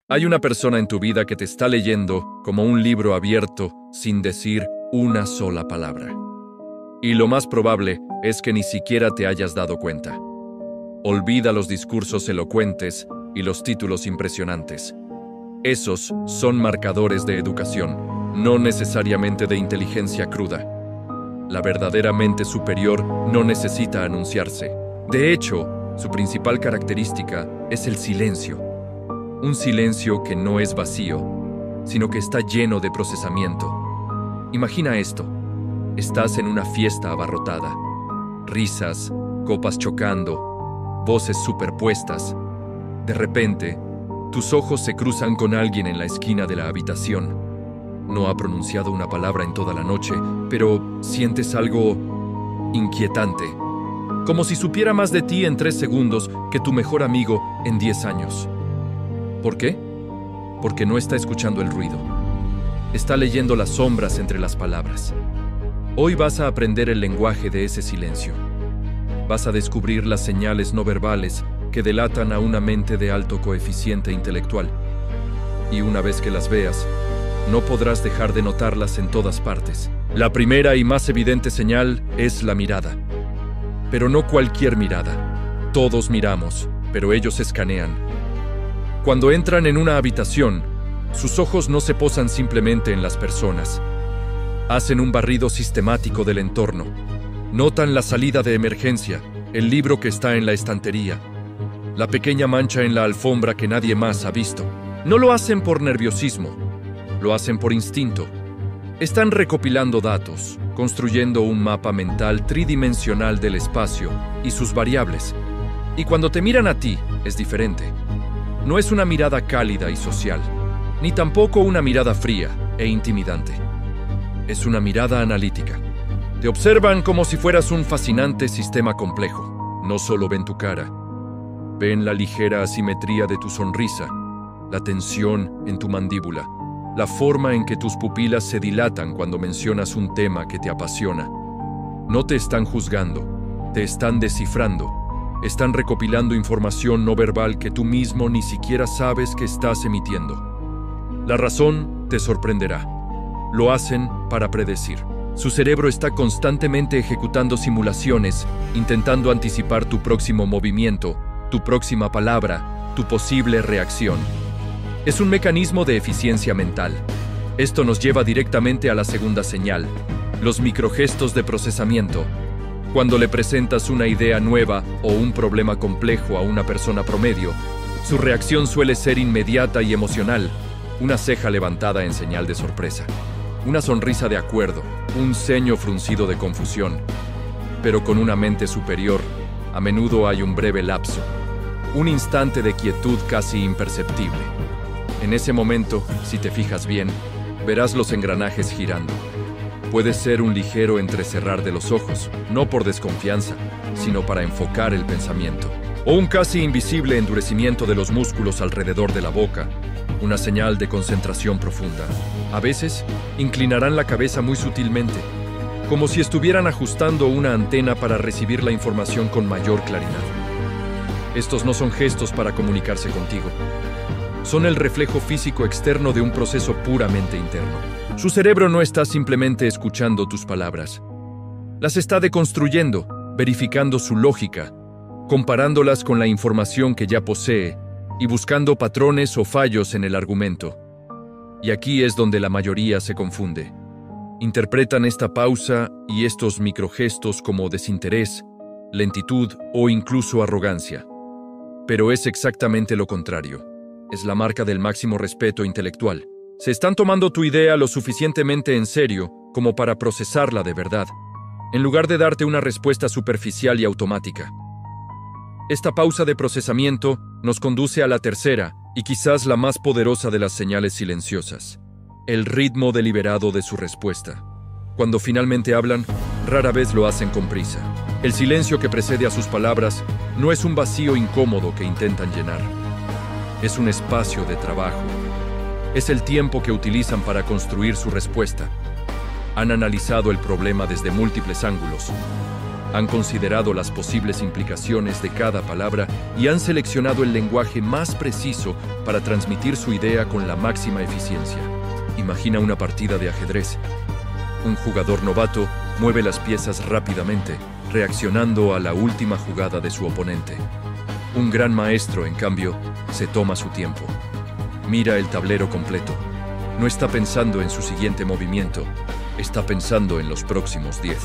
Hay una persona en tu vida que te está leyendo como un libro abierto sin decir una sola palabra. Y lo más probable es que ni siquiera te hayas dado cuenta. Olvida los discursos elocuentes y los títulos impresionantes. Esos son marcadores de educación, no necesariamente de inteligencia cruda. La verdadera mente superior no necesita anunciarse. De hecho, su principal característica es el silencio. Un silencio que no es vacío, sino que está lleno de procesamiento. Imagina esto. Estás en una fiesta abarrotada. Risas, copas chocando, voces superpuestas. De repente, tus ojos se cruzan con alguien en la esquina de la habitación. No ha pronunciado una palabra en toda la noche, pero sientes algo inquietante. Como si supiera más de ti en 3 segundos que tu mejor amigo en 10 años. ¿Por qué? Porque no está escuchando el ruido. Está leyendo las sombras entre las palabras. Hoy vas a aprender el lenguaje de ese silencio. Vas a descubrir las señales no verbales que delatan a una mente de alto coeficiente intelectual. Y una vez que las veas, no podrás dejar de notarlas en todas partes. La primera y más evidente señal es la mirada. Pero no cualquier mirada. Todos miramos, pero ellos escanean. Cuando entran en una habitación, sus ojos no se posan simplemente en las personas. Hacen un barrido sistemático del entorno. Notan la salida de emergencia, el libro que está en la estantería, la pequeña mancha en la alfombra que nadie más ha visto. No lo hacen por nerviosismo, lo hacen por instinto. Están recopilando datos, construyendo un mapa mental tridimensional del espacio y sus variables. Y cuando te miran a ti, es diferente. No es una mirada cálida y social, ni tampoco una mirada fría e intimidante. Es una mirada analítica. Te observan como si fueras un fascinante sistema complejo. No solo ven tu cara, ven la ligera asimetría de tu sonrisa, la tensión en tu mandíbula, la forma en que tus pupilas se dilatan cuando mencionas un tema que te apasiona. No te están juzgando, te están descifrando. Están recopilando información no verbal que tú mismo ni siquiera sabes que estás emitiendo. La razón te sorprenderá. Lo hacen para predecir. Su cerebro está constantemente ejecutando simulaciones, intentando anticipar tu próximo movimiento, tu próxima palabra, tu posible reacción. Es un mecanismo de eficiencia mental. Esto nos lleva directamente a la segunda señal, los microgestos de procesamiento. Cuando le presentas una idea nueva o un problema complejo a una persona promedio, su reacción suele ser inmediata y emocional, una ceja levantada en señal de sorpresa, una sonrisa de acuerdo, un ceño fruncido de confusión. Pero con una mente superior, a menudo hay un breve lapso, un instante de quietud casi imperceptible. En ese momento, si te fijas bien, verás los engranajes girando. Puede ser un ligero entrecerrar de los ojos, no por desconfianza, sino para enfocar el pensamiento. O un casi invisible endurecimiento de los músculos alrededor de la boca, una señal de concentración profunda. A veces, inclinarán la cabeza muy sutilmente, como si estuvieran ajustando una antena para recibir la información con mayor claridad. Estos no son gestos para comunicarse contigo. Son el reflejo físico externo de un proceso puramente interno. Su cerebro no está simplemente escuchando tus palabras. Las está deconstruyendo, verificando su lógica, comparándolas con la información que ya posee y buscando patrones o fallos en el argumento. Y aquí es donde la mayoría se confunde. Interpretan esta pausa y estos microgestos como desinterés, lentitud o incluso arrogancia. Pero es exactamente lo contrario. Es la marca del máximo respeto intelectual. Se están tomando tu idea lo suficientemente en serio como para procesarla de verdad, en lugar de darte una respuesta superficial y automática. Esta pausa de procesamiento nos conduce a la tercera y quizás la más poderosa de las señales silenciosas, el ritmo deliberado de su respuesta. Cuando finalmente hablan, rara vez lo hacen con prisa. El silencio que precede a sus palabras no es un vacío incómodo que intentan llenar. Es un espacio de trabajo. Es el tiempo que utilizan para construir su respuesta. Han analizado el problema desde múltiples ángulos. Han considerado las posibles implicaciones de cada palabra y han seleccionado el lenguaje más preciso para transmitir su idea con la máxima eficiencia. Imagina una partida de ajedrez. Un jugador novato mueve las piezas rápidamente, reaccionando a la última jugada de su oponente. Un gran maestro, en cambio, se toma su tiempo. Mira el tablero completo. No está pensando en su siguiente movimiento, está pensando en los próximos 10.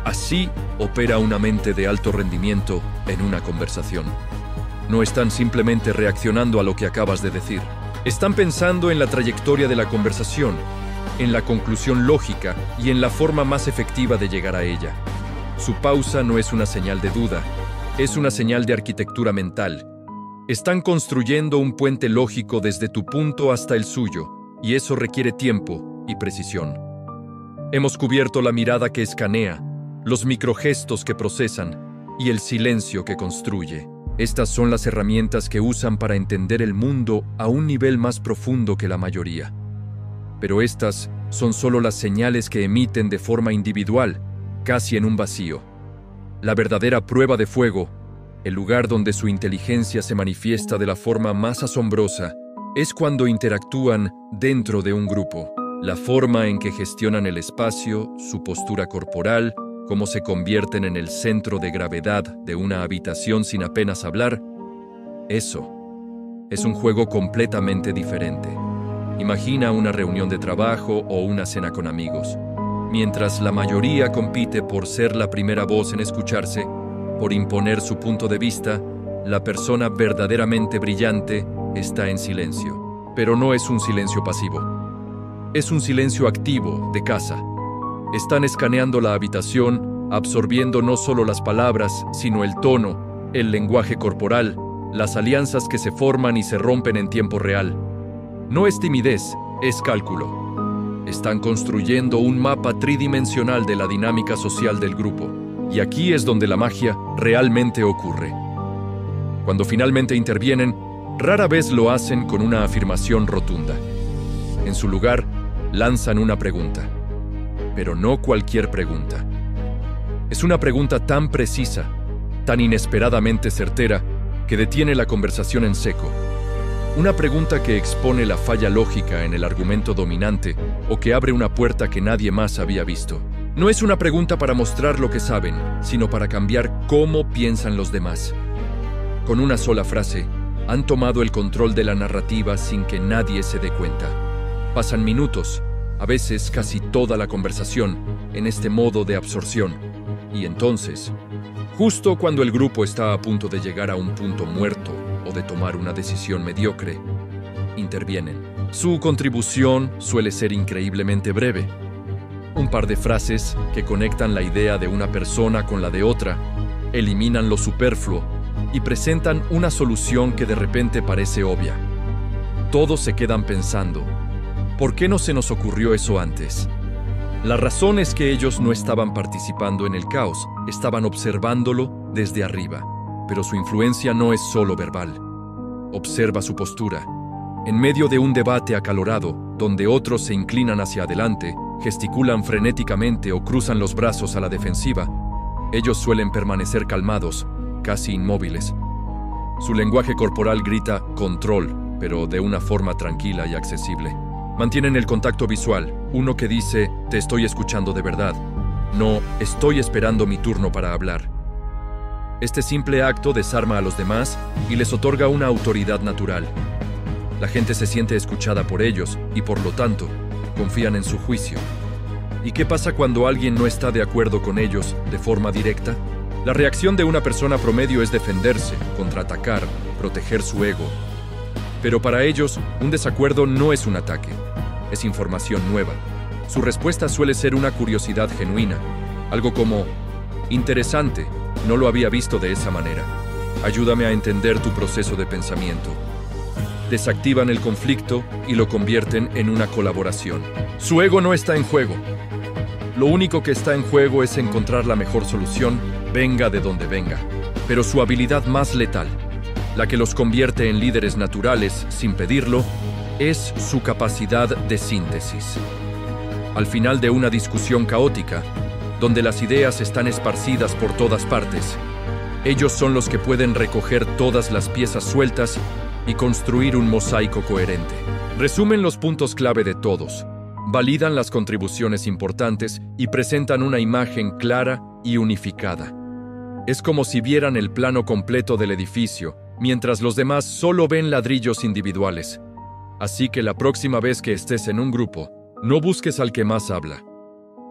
Así opera una mente de alto rendimiento en una conversación. No están simplemente reaccionando a lo que acabas de decir. Están pensando en la trayectoria de la conversación, en la conclusión lógica y en la forma más efectiva de llegar a ella. Su pausa no es una señal de duda, es una señal de arquitectura mental. Están construyendo un puente lógico desde tu punto hasta el suyo, y eso requiere tiempo y precisión. Hemos cubierto la mirada que escanea, los microgestos que procesan y el silencio que construye. Estas son las herramientas que usan para entender el mundo a un nivel más profundo que la mayoría. Pero estas son solo las señales que emiten de forma individual, casi en un vacío. La verdadera prueba de fuego, el lugar donde su inteligencia se manifiesta de la forma más asombrosa, es cuando interactúan dentro de un grupo. La forma en que gestionan el espacio, su postura corporal, cómo se convierten en el centro de gravedad de una habitación sin apenas hablar, eso es un juego completamente diferente. Imagina una reunión de trabajo o una cena con amigos. Mientras la mayoría compite por ser la primera voz en escucharse, por imponer su punto de vista, la persona verdaderamente brillante está en silencio. Pero no es un silencio pasivo. Es un silencio activo, de caza. Están escaneando la habitación, absorbiendo no solo las palabras, sino el tono, el lenguaje corporal, las alianzas que se forman y se rompen en tiempo real. No es timidez, es cálculo. Están construyendo un mapa tridimensional de la dinámica social del grupo. Y aquí es donde la magia realmente ocurre. Cuando finalmente intervienen, rara vez lo hacen con una afirmación rotunda. En su lugar, lanzan una pregunta. Pero no cualquier pregunta. Es una pregunta tan precisa, tan inesperadamente certera, que detiene la conversación en seco. Una pregunta que expone la falla lógica en el argumento dominante o que abre una puerta que nadie más había visto. No es una pregunta para mostrar lo que saben, sino para cambiar cómo piensan los demás. Con una sola frase, han tomado el control de la narrativa sin que nadie se dé cuenta. Pasan minutos, a veces casi toda la conversación, en este modo de absorción. Y entonces, justo cuando el grupo está a punto de llegar a un punto muerto o de tomar una decisión mediocre, intervienen. Su contribución suele ser increíblemente breve. Un par de frases que conectan la idea de una persona con la de otra, eliminan lo superfluo y presentan una solución que de repente parece obvia. Todos se quedan pensando, ¿por qué no se nos ocurrió eso antes? La razón es que ellos no estaban participando en el caos, estaban observándolo desde arriba. Pero su influencia no es solo verbal. Observa su postura. En medio de un debate acalorado, donde otros se inclinan hacia adelante, gesticulan frenéticamente o cruzan los brazos a la defensiva, ellos suelen permanecer calmados, casi inmóviles. Su lenguaje corporal grita control, pero de una forma tranquila y accesible. Mantienen el contacto visual, uno que dice, te estoy escuchando de verdad, no, estoy esperando mi turno para hablar. Este simple acto desarma a los demás y les otorga una autoridad natural. La gente se siente escuchada por ellos y, por lo tanto, confían en su juicio. ¿Y qué pasa cuando alguien no está de acuerdo con ellos de forma directa? La reacción de una persona promedio es defenderse, contraatacar, proteger su ego. Pero para ellos, un desacuerdo no es un ataque, es información nueva. Su respuesta suele ser una curiosidad genuina, algo como, interesante, no lo había visto de esa manera. Ayúdame a entender tu proceso de pensamiento. Desactivan el conflicto y lo convierten en una colaboración. Su ego no está en juego. Lo único que está en juego es encontrar la mejor solución, venga de donde venga. Pero su habilidad más letal, la que los convierte en líderes naturales sin pedirlo, es su capacidad de síntesis. Al final de una discusión caótica, donde las ideas están esparcidas por todas partes. Ellos son los que pueden recoger todas las piezas sueltas y construir un mosaico coherente. Resumen los puntos clave de todos, validan las contribuciones importantes y presentan una imagen clara y unificada. Es como si vieran el plano completo del edificio, mientras los demás solo ven ladrillos individuales. Así que la próxima vez que estés en un grupo, no busques al que más habla.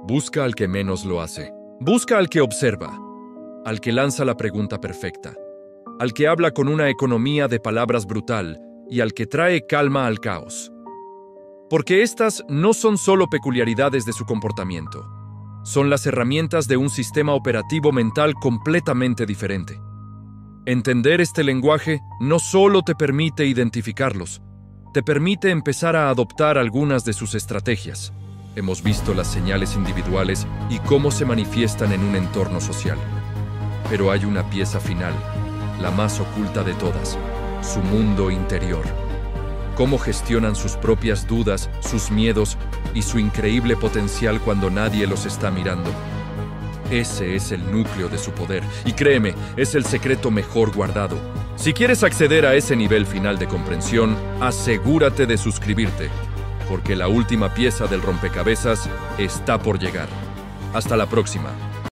Busca al que menos lo hace. Busca al que observa, al que lanza la pregunta perfecta, al que habla con una economía de palabras brutal y al que trae calma al caos. Porque estas no son solo peculiaridades de su comportamiento, son las herramientas de un sistema operativo mental completamente diferente. Entender este lenguaje no solo te permite identificarlos, te permite empezar a adoptar algunas de sus estrategias. Hemos visto las señales individuales y cómo se manifiestan en un entorno social. Pero hay una pieza final, la más oculta de todas, su mundo interior. Cómo gestionan sus propias dudas, sus miedos y su increíble potencial cuando nadie los está mirando. Ese es el núcleo de su poder, y créeme, es el secreto mejor guardado. Si quieres acceder a ese nivel final de comprensión, asegúrate de suscribirte, porque la última pieza del rompecabezas está por llegar. Hasta la próxima.